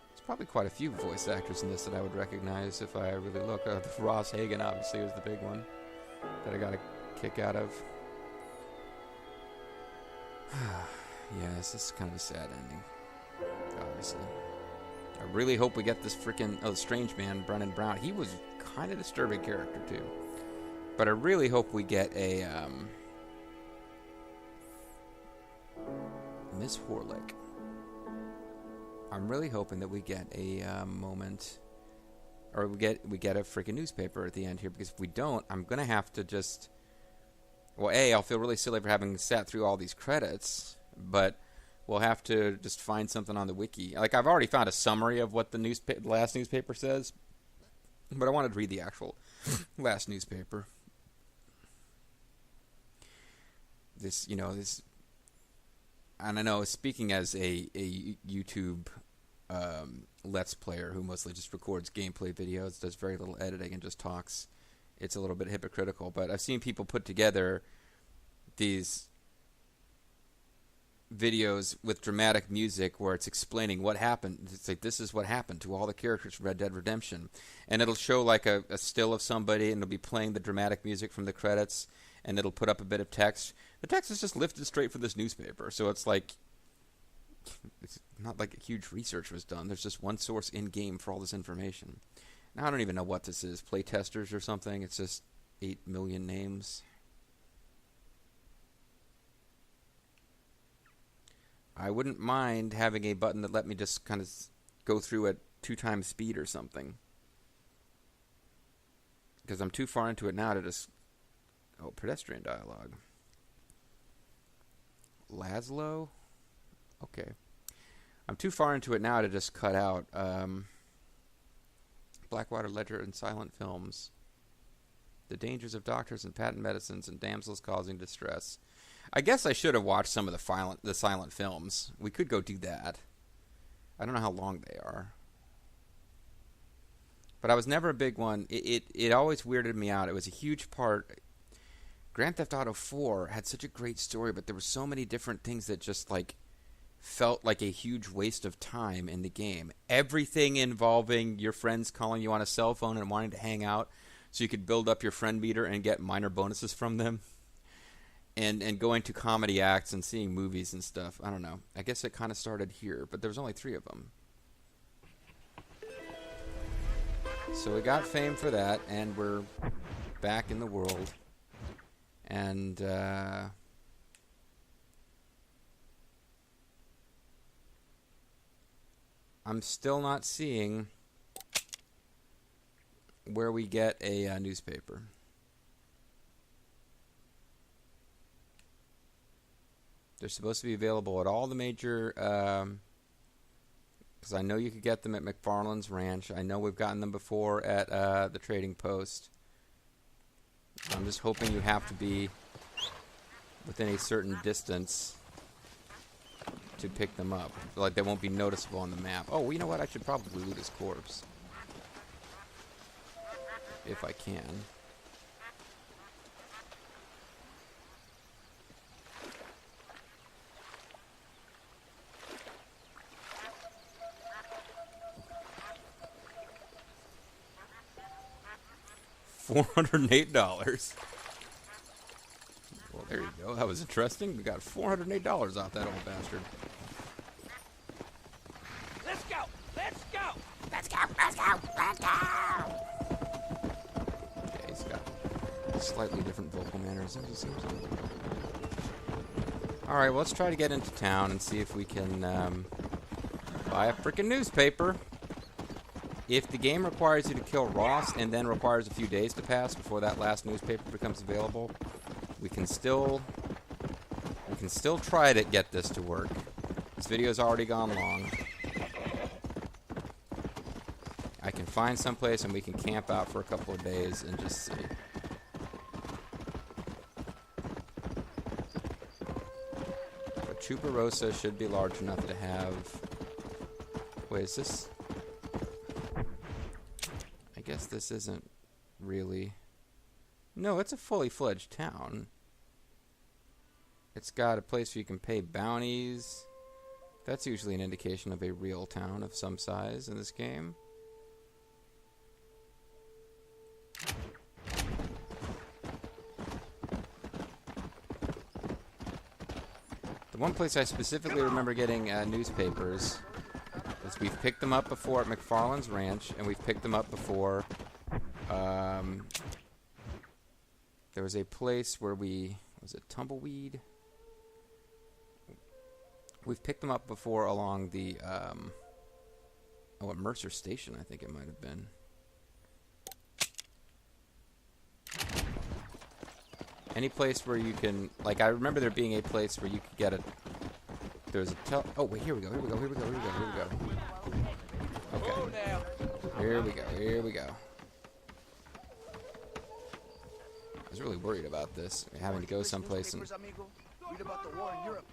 There's probably quite a few voice actors in this that I would recognize if I really look. Ross Hagen obviously was the big one that I got a kick out of. Yes, this is kind of a sad ending, obviously. I really hope we get this freaking strange man, Brennan Brown. He was kind of a disturbing character too. But I really hope we get a Miss Horlick. I'm really hoping that we get a moment, or we get a freaking newspaper at the end here, because if we don't, I'm gonna have to just, well, I'll feel really silly for having sat through all these credits, but we'll have to just find something on the wiki. Like, I've already found a summary of what the last newspaper says, but I wanted to read the actual last newspaper. This, and I know, speaking as a YouTube Let's Player who mostly just records gameplay videos, does very little editing, and just talks, it's a little bit hypocritical, but I've seen people put together these videos with dramatic music where it's explaining what happened. It's like, this is what happened to all the characters from Red Dead Redemption. And it'll show like a still of somebody, and it'll be playing the dramatic music from the credits, and it'll put up a bit of text. The text is just lifted straight from this newspaper, so it's like, it's not like a huge research was done. There's just one source in-game for all this information. Now, I don't even know what this is, playtesters or something. It's just 8 million names. I wouldn't mind having a button that let me just kind of go through at 2 times speed or something, because I'm too far into it now to just... Oh, pedestrian dialogue. Laszlo? Okay. I'm too far into it now to just cut out Blackwater Ledger and silent films. The dangers of doctors and patent medicines and damsels causing distress. I guess I should have watched some of the silent films. We could go do that. I don't know how long they are. But I was never a big one. It always weirded me out. It was a huge part. Grand Theft Auto 4 had such a great story, but there were so many different things that just like felt like a huge waste of time in the game. Everything involving your friends calling you on a cell phone and wanting to hang out so you could build up your friend meter and get minor bonuses from them. and going to comedy acts and seeing movies and stuff. I don't know. I guess it kind of started here, but there was only 3 of them. So we got fame for that, and we're back in the world. And I'm still not seeing where we get a newspaper. They're supposed to be available at all the major, because I know you could get them at McFarland's Ranch. I know we've gotten them before at the Trading Post. I'm just hoping you have to be within a certain distance to pick them up. Like they won't be noticeable on the map. Oh, well, you know what? I should probably loot his corpse. If I can. $408. Well, there you go. That was interesting. We got $408 off that old bastard.
Let's go! Let's go!
Let's go! Let's go! Let's go!
Okay, he's got slightly different vocal mannerisms, it seems like. Alright, well, let's try to get into town and see if we can buy a freaking newspaper. If the game requires you to kill Ross and then requires a few days to pass before that last newspaper becomes available, we can still try to get this to work. This video's already gone long. I can find someplace and we can camp out for a couple of days and just see. But Chuparosa should be large enough to have... Wait, is this... I guess this isn't really... No, it's a fully fledged town. It's got a place where you can pay bounties. That's usually an indication of a real town of some size in this game. The one place I specifically remember getting newspapers is we've picked them up before at McFarland's Ranch, and we've picked them up before. There was a place where was it Tumbleweed? We've picked them up before along the, at Mercer Station, I think it might have been. Any place where you can, like, I remember there being a place where you could get there's a oh, wait, here we go. Okay. Here we go. I was really worried about this, having to go someplace and...
Read about the war in Europe.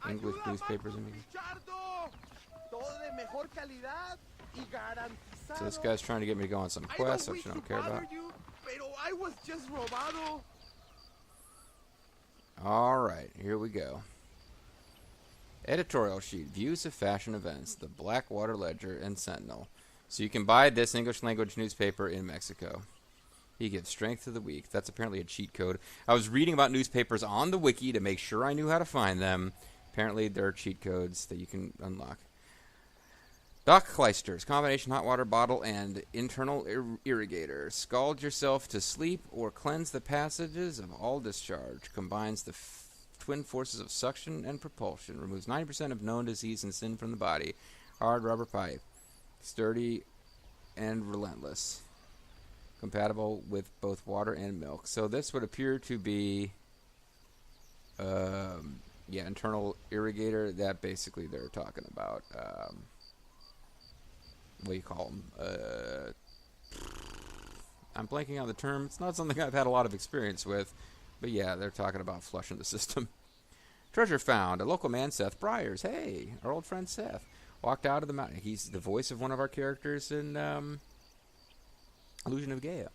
English newspapers, amigo. So this guy's trying to get me to go on some quest, which I don't care about. Alright, here we go. Editorial sheet. Views of fashion events. The Blackwater Ledger and Sentinel. So you can buy this English language newspaper in Mexico. He gives strength to the weak. That's apparently a cheat code. I was reading about newspapers on the wiki to make sure I knew how to find them. Apparently there are cheat codes that you can unlock. Doc Kleisters. Combination hot water bottle and internal irrigator. Scald yourself to sleep or cleanse the passages of all discharge. Combines the twin forces of suction and propulsion. Removes 90% of known disease and sin from the body. Hard rubber pipe. Sturdy and relentless. Compatible with both water and milk. So this would appear to be, internal irrigator. That basically they're talking about. What do you call them? I'm blanking on the term. It's not something I've had a lot of experience with, but yeah, they're talking about flushing the system. Treasure found. A local man, Seth Briers. Hey, our old friend Seth walked out of the mountain. He's the voice of one of our characters in Illusion of Gaia.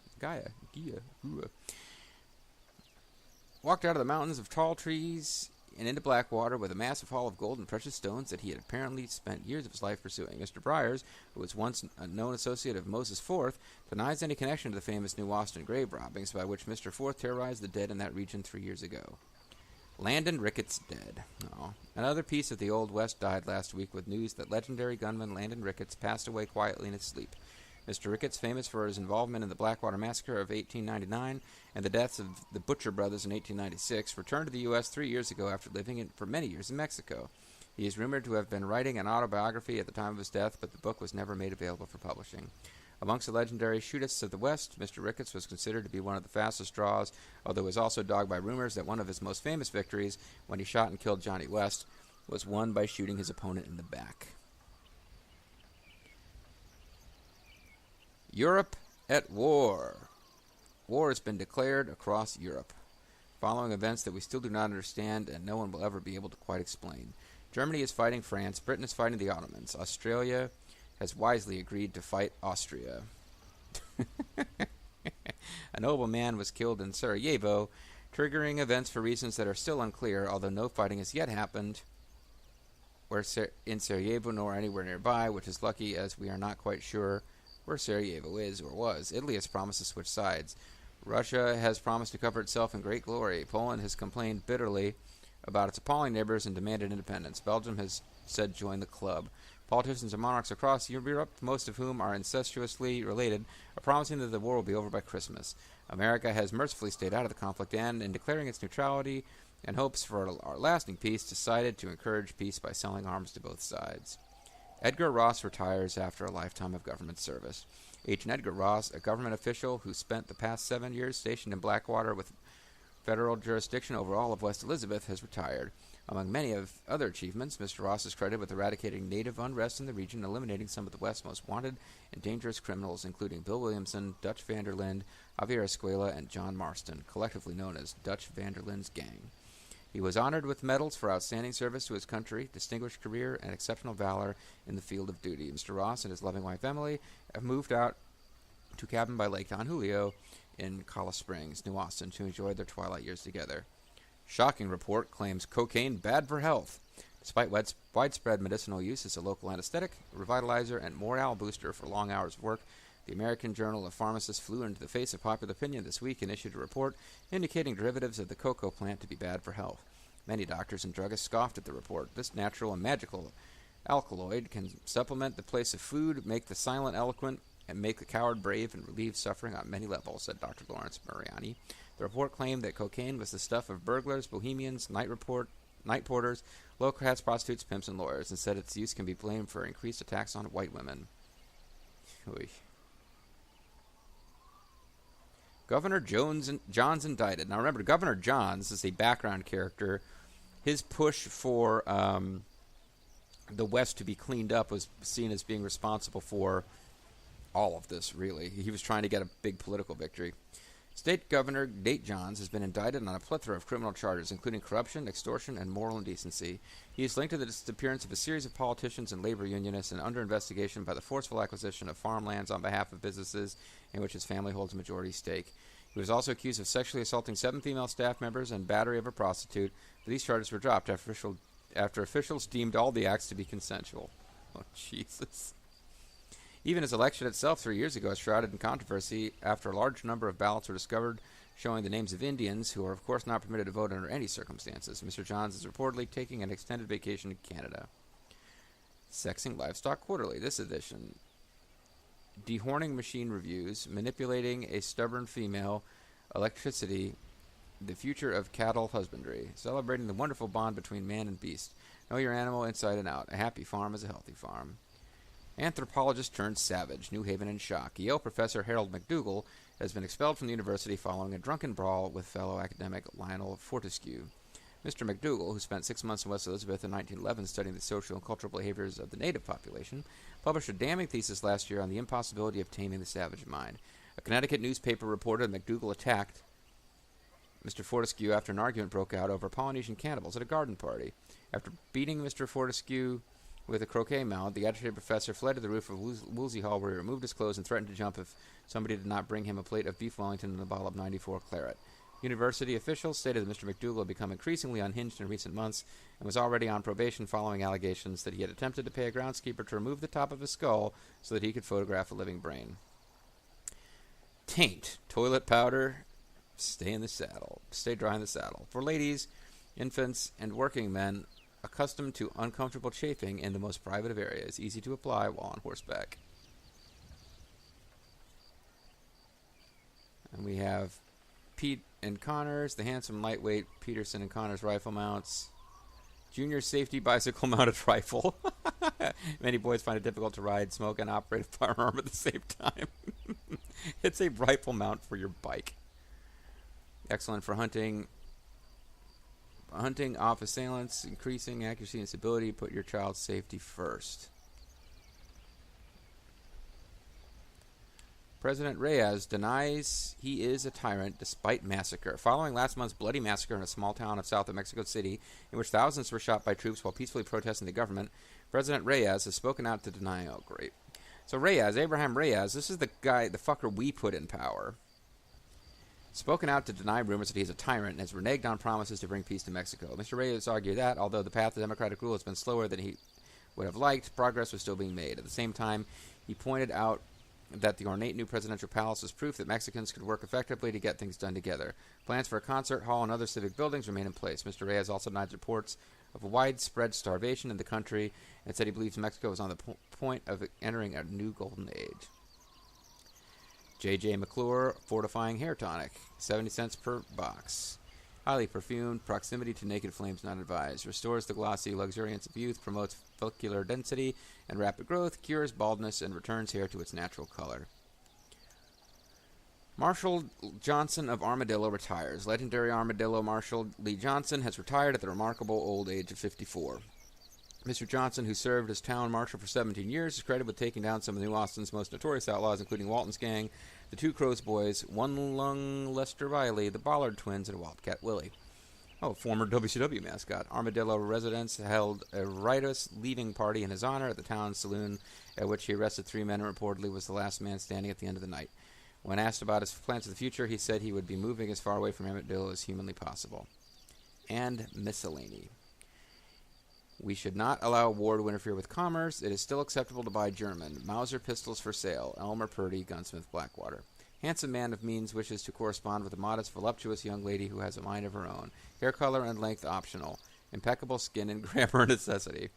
Walked out of the mountains of tall trees and into Blackwater with a massive haul of gold and precious stones that he had apparently spent years of his life pursuing. Mr. Briers, who was once a known associate of Moses Forth, denies any connection to the famous New Austin grave robbings by which Mr. Forth terrorized the dead in that region 3 years ago. Landon Ricketts dead. Oh. Another piece of the Old West died last week with news that legendary gunman Landon Ricketts passed away quietly in his sleep. Mr. Ricketts, famous for his involvement in the Blackwater Massacre of 1899 and the deaths of the Butcher brothers in 1896, returned to the U.S. 3 years ago after living for many years in Mexico. He is rumored to have been writing an autobiography at the time of his death, but the book was never made available for publishing. Amongst the legendary shootists of the West, Mr. Ricketts was considered to be one of the fastest draws, although he was also dogged by rumors that one of his most famous victories, when he shot and killed Johnny West, was won by shooting his opponent in the back. Europe at war. War has been declared across Europe, following events that we still do not understand and no one will ever be able to quite explain. Germany is fighting France, Britain is fighting the Ottomans, Australia has wisely agreed to fight Austria. A noble man was killed in Sarajevo, triggering events for reasons that are still unclear, although no fighting has yet happened in Sarajevo nor anywhere nearby, which is lucky as we are not quite sure where Sarajevo is or was. Italy has promised to switch sides. Russia has promised to cover itself in great glory. Poland has complained bitterly about its appalling neighbors and demanded independence. Belgium has said join the club. Politicians and monarchs across Europe, most of whom are incestuously related, are promising that the war will be over by Christmas. America has mercifully stayed out of the conflict and, in declaring its neutrality and hopes for a lasting peace, decided to encourage peace by selling arms to both sides. Edgar Ross retires after a lifetime of government service. Agent Edgar Ross, a government official who spent the past 7 years stationed in Blackwater with federal jurisdiction over all of West Elizabeth, has retired. Among many of other achievements, Mr. Ross is credited with eradicating native unrest in the region, eliminating some of the West's most wanted and dangerous criminals, including Bill Williamson, Dutch van der Linde, Javier Escuela, and John Marston, collectively known as Dutch van der Linde's gang. He was honored with medals for outstanding service to his country, distinguished career, and exceptional valor in the field of duty. Mr. Ross and his loving wife Emily have moved out to cabin by Lake Don Julio in Colorado Springs, New Austin, to enjoy their twilight years together. Shocking report claims cocaine bad for health. Despite widespread medicinal use as a local anesthetic, revitalizer, and morale booster for long hours of work, the American Journal of Pharmacists flew into the face of popular opinion this week and issued a report indicating derivatives of the cocoa plant to be bad for health. Many doctors and druggists scoffed at the report. This natural and magical alkaloid can supplement the place of food, make the silent eloquent, and make the coward brave and relieve suffering on many levels, said Dr. Lawrence Mariani. The report claimed that cocaine was the stuff of burglars, bohemians, night porters, low cats, prostitutes, pimps, and lawyers, and said its use can be blamed for increased attacks on white women. Oy. Governor Johns indicted. Now remember, Governor Johns is a background character. His push for the West to be cleaned up was seen as being responsible for all of this, really. He was trying to get a big political victory. State Governor Nate Johns has been indicted on a plethora of criminal charges, including corruption, extortion, and moral indecency. He is linked to the disappearance of a series of politicians and labor unionists and under investigation by the forceful acquisition of farmlands on behalf of businesses in which his family holds a majority stake. He was also accused of sexually assaulting 7 female staff members and battery of a prostitute, but these charges were dropped after officials deemed all the acts to be consensual. Oh, Jesus. Even his election itself 3 years ago is shrouded in controversy after a large number of ballots were discovered showing the names of Indians, who are of course not permitted to vote under any circumstances. Mr. Johns is reportedly taking an extended vacation in Canada. Sexing Livestock Quarterly, this edition. Dehorning machine reviews, manipulating a stubborn female, electricity, the future of cattle husbandry, celebrating the wonderful bond between man and beast. Know your animal inside and out. A happy farm is a healthy farm. Anthropologist turned savage, New Haven in shock. Yale professor Harold McDougall has been expelled from the university following a drunken brawl with fellow academic Lionel Fortescue. Mr. McDougall, who spent 6 months in West Elizabeth in 1911 studying the social and cultural behaviors of the native population, published a damning thesis last year on the impossibility of taming the savage mind. A Connecticut newspaper reported that McDougall attacked Mr. Fortescue after an argument broke out over Polynesian cannibals at a garden party. After beating Mr. Fortescue with a croquet mallet, the agitated professor fled to the roof of Woolsey Hall, where he removed his clothes and threatened to jump if somebody did not bring him a plate of beef Wellington and a bottle of 94 claret. University officials stated that Mr. McDougal had become increasingly unhinged in recent months and was already on probation following allegations that he had attempted to pay a groundskeeper to remove the top of his skull so that he could photograph a living brain. Taint. Toilet powder. Stay in the saddle. Stay dry in the saddle. For ladies, infants, and working men accustomed to uncomfortable chafing in the most private of areas. Easy to apply while on horseback. And we have Pete and Connors, the handsome lightweight Peterson and Connors rifle mounts. Junior safety bicycle mounted rifle. Many boys find it difficult to ride, smoke, and operate a firearm at the same time. It's a rifle mount for your bike. Excellent for hunting. Hunting off assailants, increasing accuracy and stability. Put your child's safety first. President Reyes denies he is a tyrant despite massacre. Following last month's bloody massacre in a small town of south of Mexico City, in which thousands were shot by troops while peacefully protesting the government, President Reyes has spoken out to deny. Oh, great. So Reyes, Abraham Reyes, this is the guy, the fucker we put in power. Spoken out to deny rumors that he's a tyrant and has reneged on promises to bring peace to Mexico. Mr. Reyes argued that, although the path to democratic rule has been slower than he would have liked, progress was still being made. At the same time, he pointed out that the ornate new presidential palace was proof that Mexicans could work effectively to get things done together. Plans for a concert hall and other civic buildings remain in place. Mr. Reyes also denied reports of widespread starvation in the country and said he believes Mexico is on the point of entering a new golden age. J.J. McClure Fortifying Hair Tonic, 70 cents per box. Highly perfumed, proximity to naked flames not advised. Restores the glossy luxuriance of youth, promotes follicular density and rapid growth, cures baldness, and returns hair to its natural color. Marshall Johnson of Armadillo retires. Legendary Armadillo Marshall Lee Johnson has retired at the remarkable old age of 54. Mr. Johnson, who served as town marshal for 17 years, is credited with taking down some of New Austin's most notorious outlaws, including Walton's Gang, the Two Crows Boys, One Lung Lester Riley, the Bollard Twins, and Wildcat Willie. Oh, former WCW mascot. Armadillo residents held a riotous leaving party in his honor at the town's saloon, at which he arrested 3 men and reportedly was the last man standing at the end of the night. When asked about his plans for the future, he said he would be moving as far away from Armadillo as humanly possible. And miscellany. We should not allow war to interfere with commerce. It is still acceptable to buy German. Mauser pistols for sale. Elmer Purdy, gunsmith, Blackwater. Handsome man of means wishes to correspond with a modest, voluptuous young lady who has a mind of her own. Hair color and length optional. Impeccable skin and grammar necessity.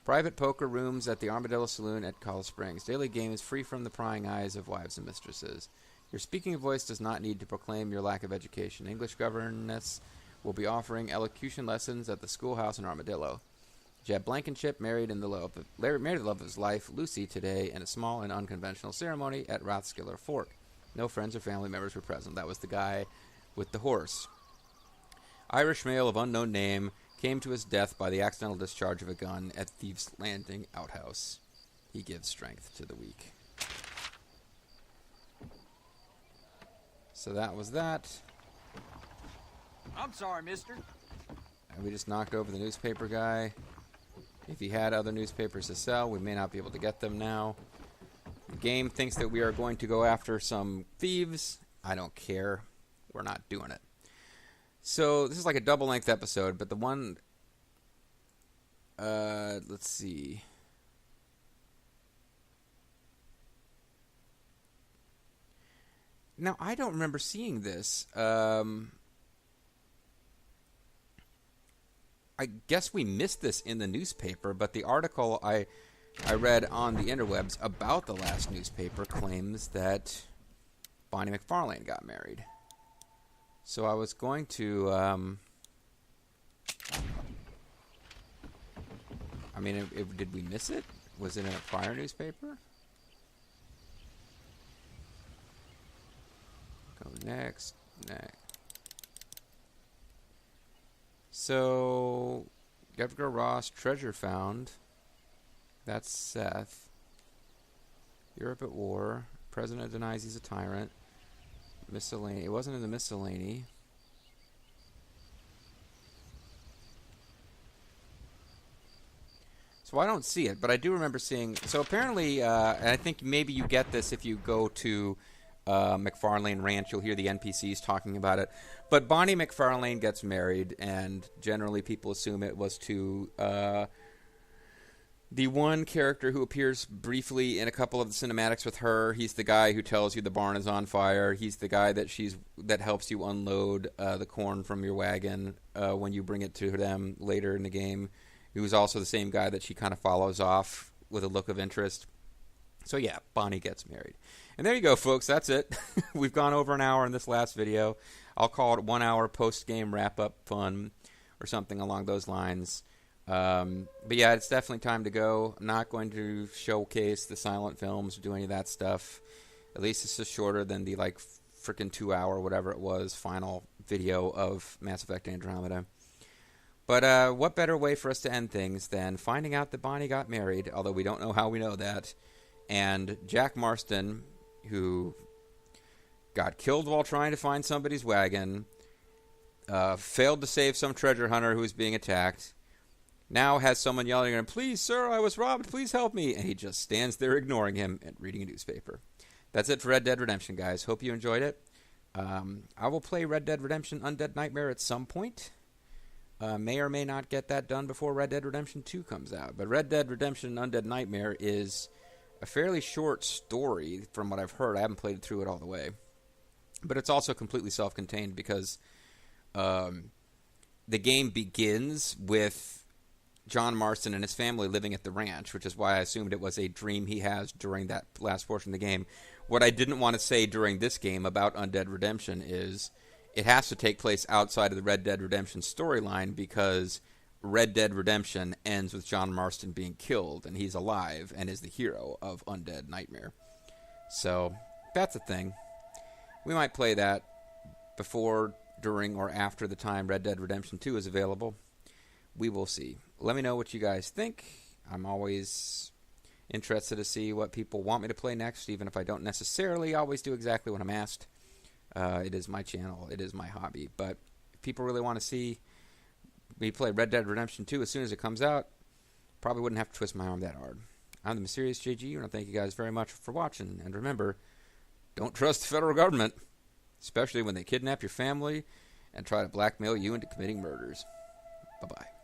Private poker rooms at the Armadillo Saloon at Colorado Springs. Daily games free from the prying eyes of wives and mistresses. Your speaking voice does not need to proclaim your lack of education. English governess will be offering elocution lessons at the schoolhouse in Armadillo. Jeb Blankenship married the love of his life, Lucy, today in a small and unconventional ceremony at Rathskeller Fork. No friends or family members were present. That was the guy with the horse. Irish male of unknown name came to his death by the accidental discharge of a gun at Thieves' Landing outhouse. He gives strength to the weak. So that was that.
I'm sorry, mister.
And we just knocked over the newspaper guy. If he had other newspapers to sell, we may not be able to get them now. The game thinks that we are going to go after some thieves. I don't care. We're not doing it. So this is like a double-length episode, but the one... let's see. Now, I don't remember seeing this. I guess we missed this in the newspaper, but the article I read on the interwebs about the last newspaper claims that Bonnie McFarlane got married. So I was going to... I mean, did we miss it? Was it in a prior newspaper? Go next. So, Edgar Ross, treasure found. That's Seth. Europe at war. President denies he's a tyrant. Miscellany. It wasn't in the miscellany. So I don't see it, but I do remember seeing... So apparently, and I think maybe you get this if you go to McFarlane Ranch. You'll hear the NPCs talking about it. But Bonnie McFarlane gets married, and generally people assume it was to the one character who appears briefly in a couple of the cinematics with her. He's the guy who tells you the barn is on fire. He's the guy that helps you unload the corn from your wagon when you bring it to them later in the game. He was also the same guy that she kind of follows off with a look of interest. So yeah, Bonnie gets married. And there you go, folks. That's it. We've gone over an hour in this last video. I'll call it 1 hour post-game wrap-up fun or something along those lines. But yeah, it's definitely time to go. I'm not going to showcase the silent films or do any of that stuff. At least it's just shorter than the like freaking 2 hour, whatever it was, final video of Mass Effect Andromeda. But what better way for us to end things than finding out that Bonnie got married, although we don't know how we know that, and Jack Marston, who got killed while trying to find somebody's wagon, failed to save some treasure hunter who was being attacked, now has someone yelling at him, "Please, sir, I was robbed, please help me," and he just stands there ignoring him and reading a newspaper. That's it for Red Dead Redemption, guys. Hope you enjoyed it. I will play Red Dead Redemption Undead Nightmare at some point. May or may not get that done before Red Dead Redemption 2 comes out. But Red Dead Redemption Undead Nightmare is a fairly short story from what I've heard. I haven't played through it all the way. But it's also completely self-contained because the game begins with John Marston and his family living at the ranch, which is why I assumed it was a dream he has during that last portion of the game. What I didn't want to say during this game about Undead Redemption is it has to take place outside of the Red Dead Redemption storyline because Red Dead Redemption ends with John Marston being killed, and he's alive and is the hero of Undead Nightmare. So that's a thing. We might play that before, during, or after the time Red Dead Redemption 2 is available. We will see. Let me know what you guys think. I'm always interested to see what people want me to play next, even if I don't necessarily always do exactly what I'm asked. It is my channel. It is my hobby. But if people really want to see me play Red Dead Redemption 2 as soon as it comes out, probably wouldn't have to twist my arm that hard. I'm the MysteriousJG, and I thank you guys very much for watching. And remember, don't trust the federal government, especially when they kidnap your family and try to blackmail you into committing murders. Bye-bye.